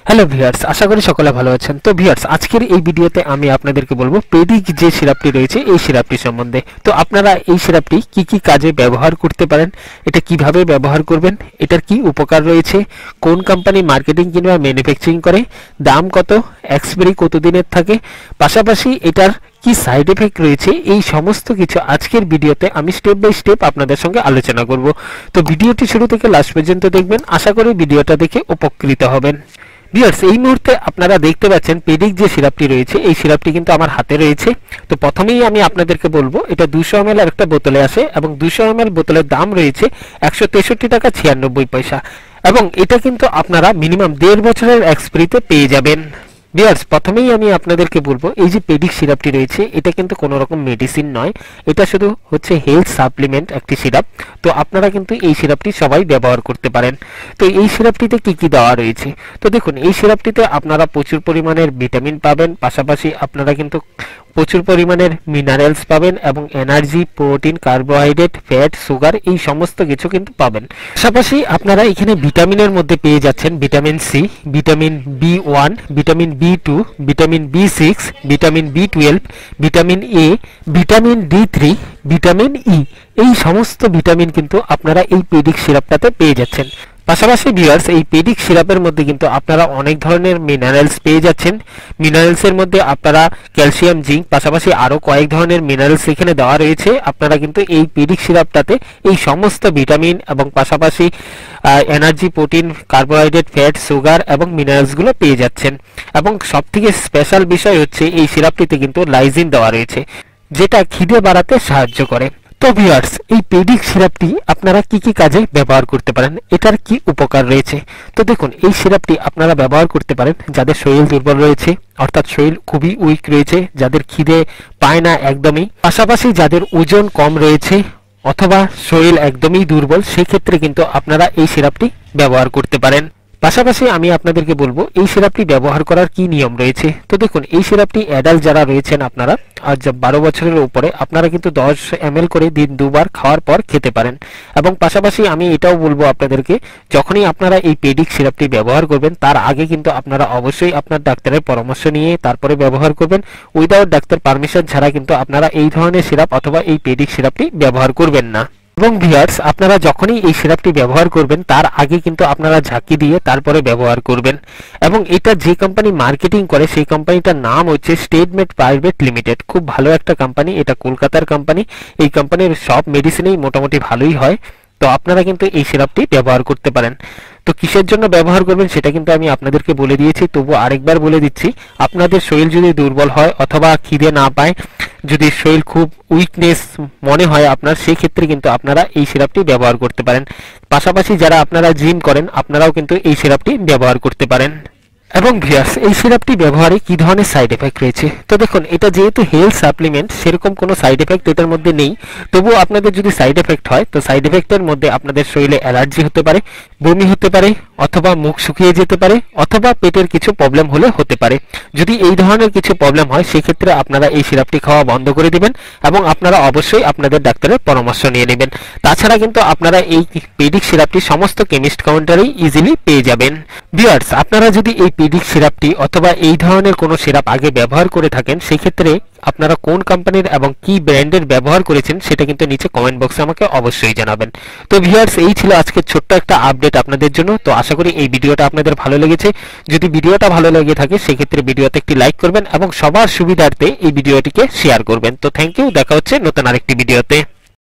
Hello viewers, আশা করি সকলে ভালো আছেন। তো ভিউয়ার্স, আজকের এই ভিডিওতে আমি আপনাদেরকে বলবো পেডিক যে সিরাপটি রয়েছে এই সিরাপটি সম্বন্ধে। তো আপনারা এই সিরাপটি কি কি কাজে ব্যবহার করতে পারেন, এটা কিভাবে ব্যবহার করবেন, এটার কি উপকার রয়েছে, কোন কোম্পানি মার্কেটিং কিংবা ম্যানুফ্যাকচারিং করে, দাম কত, এক্সপায়ারি কতদিনের থাকে, পাশাপাশি এটার কি সাইড এফেক্ট রয়েছে, এই সমস্ত কিছু আজকের ভিডিওতে আমি স্টেপ বাই স্টেপ আপনাদের সঙ্গে আলোচনা করব। তো ভিডিওটি শুরু থেকে লাস্ট পর্যন্ত দেখবেন, আশা করি ভিডিওটা দেখে উপকৃত হবেন। ভিউয়ার্স, এই মুহূর্তে আপনারা দেখতে পাচ্ছেন পেডিক যে সিরাপটি রয়েছে এই সিরাপটি কিন্তু আমার হাতে রয়েছে। তো প্রথমেই আমি আপনাদেরকে বলবো এটা 200 ml একটা বোতলে আসে এবং 200 ml বোতলের দাম রয়েছে 163 টাকা 96 পয়সা এবং এটা কিন্তু আপনারা মিনিমাম 1.5 বছরের এক্সপায়ারিতে পেয়ে যাবেন। ভিউয়ার্স, প্রথমেই আমি আপনাদেরকে বলবো এই যে পেডিক সিরাপটি রয়েছে এটা কিন্তু কোনো রকম মেডিসিন নয়, এটা শুধু হচ্ছে হেলথ সাপ্লিমেন্ট একটি সিরাপ। তো আপনারা কিন্তু এই সিরাপটি সবাই ব্যবহার করতে পারেন। তো এই সিরাপটিতে কি কি দেওয়া রয়েছে, তো দেখুন এই সিরাপটিতে আপনারা প্রচুর পরিমাণের ভিটামিন পাবেন, পাশাপাশি আপনারা কিন্তু প্রচুর পরিমাণের মিনারেলস পাবেন এবং energy, protein, carbohydrate, fat, sugar এই সমস্ত কিছু কিন্তু পাবেন। পাশাপাশি আপনারা এখানে ভিটামিনের মধ্যে পেয়ে যাচ্ছেন vitamin C, vitamin B one, vitamin B2, vitamin বি6, vitamin বি12, vitamin A, vitamin D3, vitamin E, এই সমস্ত ভিটামিন কিন্তু আপনারা এই পেডিক সিরাপটাতে পেয়ে যাচ্ছেন। পাশাপাশি ভিউয়ার্স, এই পেডিক সিরাপের মধ্যে কিন্তু আপনারা অনেক ধরনের মিনারেলস পেয়ে যাচ্ছেন। মিনারেলসের মধ্যে আপনারা ক্যালসিয়াম, জিঙ্ক, পাশাপাশি আরও কয়েক ধরনের মিনারেলস এখানে দেওয়া রয়েছে। আপনারা কিন্তু এই পেডিক সিরাপটাতে এই সমস্ত ভিটামিন এবং পাশাপাশি energy, protein, carbohydrate, fat, sugar এবং মিনারেলসগুলো পেয়ে যাচ্ছেন। এবং সবথেকে স্পেশাল বিষয় হচ্ছে এই সিরাপটিতে কিন্তু লাইজিন দেওয়া রয়েছে, যেটা খিদে বাড়াতে সাহায্য করে। তো ভিউয়ার্স, এই পেডিক সিরাপটি আপনারা কি কি কাজে ব্যবহার করতে পারেন, এটার কি উপকার রয়েছে। তো দেখুন এই সিরাপটি আপনারা ব্যবহার করতে পারেন যাদের শরীর দুর্বল রয়েছে, অর্থাৎ শরীর খুবই উইক রয়েছে, যাদের খিদে পায় না একদমই, পাশাপাশি যাদের ওজন কম রয়েছে অথবা শরীর একদমই দুর্বল, সেই ক্ষেত্রে কিন্তু আপনারা এই সিরাপটি ব্যবহার করতে পারেন। পাশাপাশি আমি আপনাদেরকে বলবো এই সিরাপটি ব্যবহার করার কি নিয়ম রয়েছে। তো দেখুন এই সিরাপটি অ্যাডাল্ট যারা রয়েছেন আপনারা আর 12 বছরের উপরে আপনারা কিন্তু 10 ml করে দিন 2 বার খাওয়ার পর খেতে পারেন। এবং পাশাপাশি আমি এটাও বলবো আপনাদেরকে, যখনই আপনারা এই পেডিক সিরাপটি ব্যবহার করবেন তার আগে কিন্তু আপনারা অবশ্যই আপনার ডাক্তারের পরামর্শ নিয়ে তারপরে ব্যবহার করবেন। উইদাউট ডাক্তার পারমিশন ছাড়া কিন্তু আপনারা এই ধরনের সিরাপ অথবা এই পেডিক সিরাপটি ব্যবহার করবেন না। এবং ভিউয়ার্স, আপনারা যখনই এই সিরাপটি ব্যবহার করবেন তার আগে কিন্তু আপনারা ঝাঁকি দিয়ে তারপরে ব্যবহার করবেন। এবং এটা যে কোম্পানি মার্কেটিং করে সেই কোম্পানিটার নাম হচ্ছে স্টেটমেড প্রাইভেট লিমিটেড। খুব ভালো একটা কোম্পানি, এটা কলকাতার কোম্পানি। এই কোম্পানির সব মেডিসিনেই মোটামুটি ভালোই হয়। তো আপনারা কিন্তু এই সিরাপটি ব্যবহার করতে পারেন। তো কিসের জন্য ব্যবহার করবেন সেটা কিন্তু আমি আপনাদেরকে বলে দিয়েছি, তবু আরেকবার বলে দিচ্ছি। আপনাদের শরীর যদি দুর্বল হয় অথবা খিদে না পায়, যদি শরীর খুব উইকনেস মনে হয় আপনার, সেই ক্ষেত্রে কিন্তু আপনারা এই সিরাপটি ব্যবহার করতে পারেন। পাশাপাশি যারা আপনারা জিম করেন আপনারাও কিন্তু এই সিরাপটি ব্যবহার করতে পারেন। এবং ভিউয়ার্স, এই সিরাপটি ব্যবহারে কি ধরনের সাইড এফেক্ট রয়েছে, তো দেখুন এটা যেহেতু হেলথ সাপ্লিমেন্ট সেরকম কোনো সাইড এফেক্ট এটার মধ্যে নেই। তবুও আপনাদের যদি সাইড এফেক্ট হয় তো সাইড এফেক্টের মধ্যে আপনাদের শরীরে অ্যালার্জি হতে পারে, বমি হতে পারে, অথবা মুখ শুকিয়ে যেতে পারে, অথবা পেটের কিছু প্রবলেম হলে হতে পারে। যদি এই ধরনের কিছু প্রবলেম হয় সেক্ষেত্রে আপনারা এই সিরাপটি খাওয়া বন্ধ করে দিবেন এবং আপনারা অবশ্যই আপনাদের ডাক্তারের পরামর্শ নিয়ে নেবেন। তাছাড়া কিন্তু আপনারা এই পেডিক সিরাপটি সমস্ত কেমিস্ট কাউন্টারেই ইজিলি পেয়ে যাবেন। ভিউয়ার্স, আপনারা যদি এই পেডিক সিরাপটি অথবা এই ধরনের কোনো সিরাপ আগে ব্যবহার করে থাকেন সেই ক্ষেত্রে আপনারা কোন কোম্পানির এবং কি ব্র্যান্ডের ব্যবহার করেছেন সেটা কিন্তু নিচে কমেন্ট বক্সে আমাকে অবশ্যই জানাবেন। তো ভিউয়ার্স, এই ছিল আজকে ছোট্ট একটা আপডেট আপনাদের জন্য। তো আশা করি এই ভিডিওটা আপনাদের ভালো লেগেছে। যদি ভিডিওটা ভালো লেগে থাকে সেক্ষেত্রে ভিডিওতে একটি লাইক করবেন এবং সবার সুবিধার্থে এই ভিডিওটিকে শেয়ার করবেন। তো থ্যাংক ইউ, দেখা হচ্ছে নতুন আরেকটি ভিডিওতে।